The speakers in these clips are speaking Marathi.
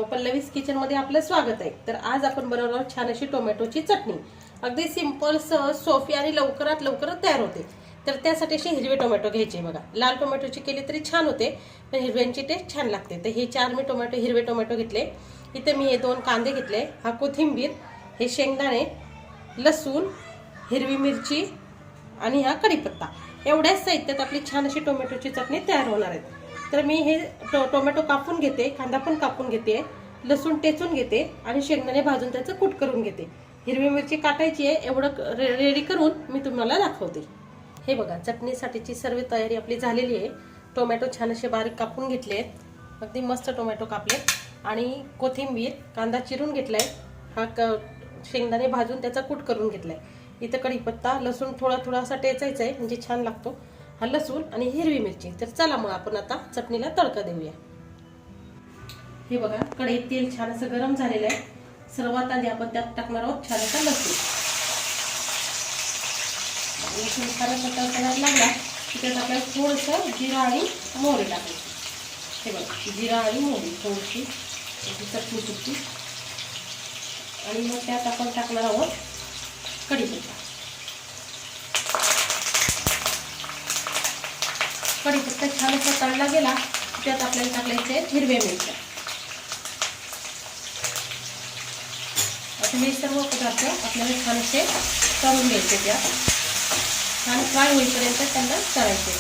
पल्लवीज किचनमध्ये आपलं स्वागत आहे। तर आज आपण बनवणार आहोत छान अशी टोमॅटोची चटणी। अगदी सिंपल, सहज, सोपी आणि लवकरात लवकर तयार होते। तर त्यासाठी असे हिरवे टोमॅटो घ्यायचे बघा। लाल टोमॅटोची केली तरी छान होते, पण हिरव्यांची टेस्ट छान लागते। तर हे 4 मी हिरवे टोमॅटो घेतले। इथे मी हे 2 कांदे घेतले, हा कोथिंबीर, हे शेंगदाणे, लसूण, हिरवी मिरची आणि हा कढीपत्ता। एवढ्याच साहित्यात आपली छान अशी टोमॅटोची चटणी तयार होणार आहे। तर मी हे टोमॅटो कापून घेते, कांदा पण कापून घेते, लसूण टेचून घेते आणि शेंगदाणे भाजून त्याचं कूट करून घेते। हिरवी मिरची काटायची आहे, एवढं रेडी करून मी तुम्हाला दाखवते। हे बघा, चटणीसाठीची सर्व तयारी आपली झालेली आहे। टोमॅटो छान असे बारीक कापून घेतले, अगदी मस्त टोमॅटो कापले आणि कोथिंबीर, कांदा चिरून घेतलाय, हा शेंगदाणे भाजून त्याचा कूट करून घेतलाय। इथं कढीपत्ता, लसूण थोडा थोडासा टेचायचा आहे म्हणजे छान लागतो, हा लसूण आणि हिरवी मिरची। तर चला मग आपण आता चटणीला तडका देऊया। हे बघा, कढईत तेल छान असं गरम झालेलं आहे। सर्वात आधी आपण त्यात टाकणार आहोत छान असा लसूण। लसूण छान असा तडकायला लागला की त्यात आपल्याला थोडंसं जिरा आणि मोहरी टाकायची। हे बघा, जिरा आणि मोहरी थोडीशी चटणी सुटली आणि मग त्यात आपण टाकणार आहोत कढीपत्ता। कढीपत्ता छान असा तळला गेला त्यात आपल्याला टाकायचे हिरव्या मिरच्या। आता हे सर्व पदार्थ आपल्याला छान असे तळून घ्यायचे, त्यात छान फ्राय होईपर्यंत त्यांना तळायचे।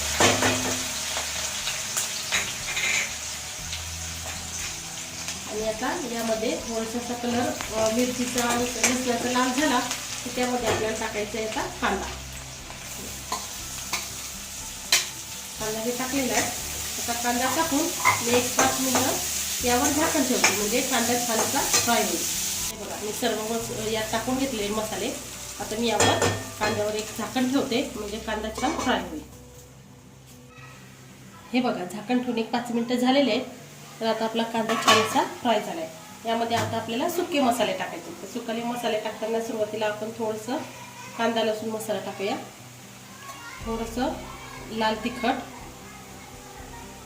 आणि आता यामध्ये थोडासा कलर मिरचीचा आणि लसणाचा लाल झाला की त्यामध्ये आपल्याला टाकायचा आहे आता कांदा। कांदा हे टाकलेला आहे। आता कांदा टाकून मी 1-5 मिनिटं यावर झाकण ठेवते, म्हणजे कांदा छान असा फ्राय होईल। हे बघा, मी सर्व यात टाकून घेतले मसाले। आता मी यावर कांद्यावर एक झाकण ठेवते, म्हणजे कांदा छान फ्राय होईल। हे बघा, झाकण ठेवून 1-5 मिनिटं झालेले आहेत। तर आता आपला कांदा छान असा फ्राय झाला आहे। यामध्ये आता आपल्याला सुके मसाले टाकायचे। तर सुके मसाले टाकताना सुरुवातीला आपण थोडंसं कांदा लसूण मसाला टाकूया, थोडंसं लाल तिखट,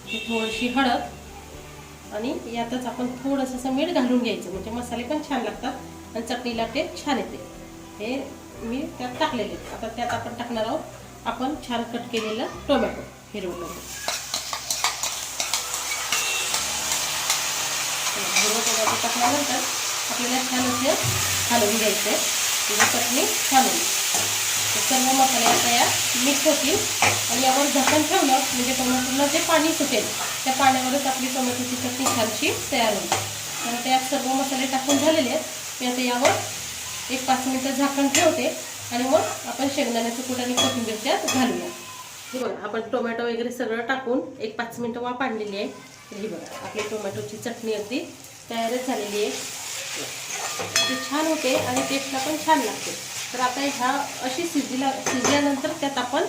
थोडीशी हळद आणि यातच आपण थोडंसं असं मीठ घालून घ्यायचं, म्हणजे मसाले पण छान लागतात आणि चटणीला टेस्ट छान येते। हे मी त्यात टाकलेले। आता त्यात आपण टाकणार आहोत आपण छान कट केलेलं टोमॅटो, हिरवं टोमॅटो। टोमॅटो टाकल्यानंतर आपल्याला छान असे हलवून घ्यायचे, म्हणजे चटणी छान होईल। सर्व मसाले आता यात मिक्स होतील आणि यावर झाकण ठेवलं म्हणजे टोमॅटोला जे पाणी सुटेल त्या पाण्यावरच आपली टोमॅटोची चटणी छानशी तयार होईल। तर त्यात सर्व मसाले टाकून झालेले आहेत। मी आता यावर 1-5 मिनिटं झाकण ठेवते आणि मग आपण शेंगदाण्याचं कूट आणि कोथिंबीर त्यात घालूया। हे बघा, आपण टोमॅटो वगैरे सगळं टाकून 1-5 मिनिटं वाफ आणलेली आहे। तर ही बघा, आपली टोमॅटोची चटणी अगदी तयारच झालेली आहे। ती छान होते आणि टेस्टला पण छान लागते। तर आता ह्या अशी शिजल्यानंतर त्यात आपण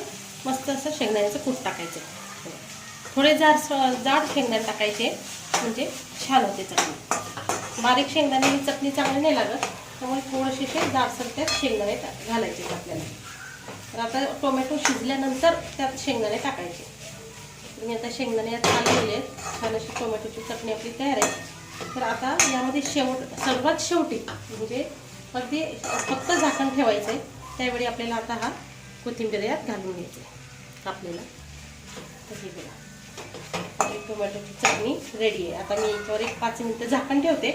मस्त असं शेंगदाण्याचं कूट टाकायचं। थोडे जाड शेंगदाणे टाकायचे, म्हणजे छान होते चटणी। बारीक शेंगदाणे ही चटणी चांगली नाही लागत, त्यामुळे थोडेसे जाडसर त्यात शेंगदाणे घालायचे आपल्याला। तर आता टोमॅटो शिजल्यानंतर त्यात शेंगदाणे टाकायचे। तर मी आता शेंगदाणे यात घाललेले आहेत। छान अशी टोमॅटोची चटणी आपली तयार आहे। तर आता यामध्ये सर्वात शेवटी म्हणजे अगदी फक्त झाकण ठेवायचं आहे, त्यावेळी आपल्याला आता हा कोथिंबीर यात घालून घ्यायची आपल्याला। तर हे बघा, टोमॅटोची चटणी रेडी आहे। आता मी याच्यावर 1-5 मिनिटं झाकण ठेवते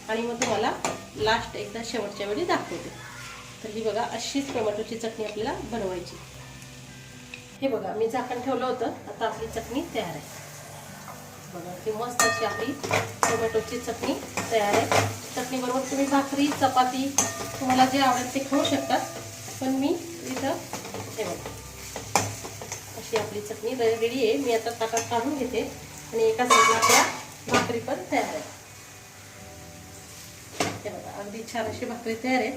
आणि मग तुम्हाला लास्ट एकदा शेवटच्या वेळी दाखवते। तर ही बघा, अशीच टोमॅटोची चटणी आपल्याला बनवायची। हे बघा, मी झाकण ठेवलं होतं, आता आपली चटणी तयार आहे। बघा, ती मस्त अशी आपली टोमॅटोची चटणी तयार आहे। चटणीबरोबर तुम्ही भाकरी, चपाती, तुम्हाला जे आवडेल ते खाऊ शकतात, पण मी इथं हे बघा अशी आपली चटणी रेडी आहे। मी आता ताटात काढून घेते आणि एका साईडला आपल्या भाकरी पण तयार आहे। हे बघा, अगदी छान अशी भाकरी तयार आहे।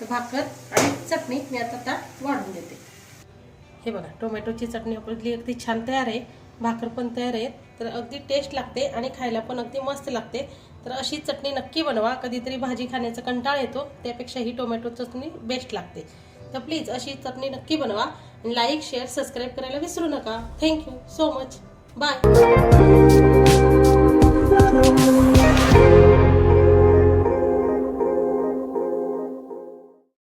तर भाकर आणि चटणी मी आता ताट वाढून देते। हे बघा, टोमॅटोची चटणी आपली अगदी छान तयार आहे, भाकर पण तयार आहे। तर अगदी टेस्ट लागते आणि खायला पण अगदी मस्त लागते। तर अशी चटणी नक्की बनवा। कधीतरी भाजी खाण्याचा कंटाळा येतो, त्यापेक्षा ही टोमॅटो चटणी बेस्ट लागते। तर प्लीज अशी चटणी नक्की बनवा आणि लाईक, शेअर, सबस्क्राईब करायला विसरू नका। Thank you so much, bye.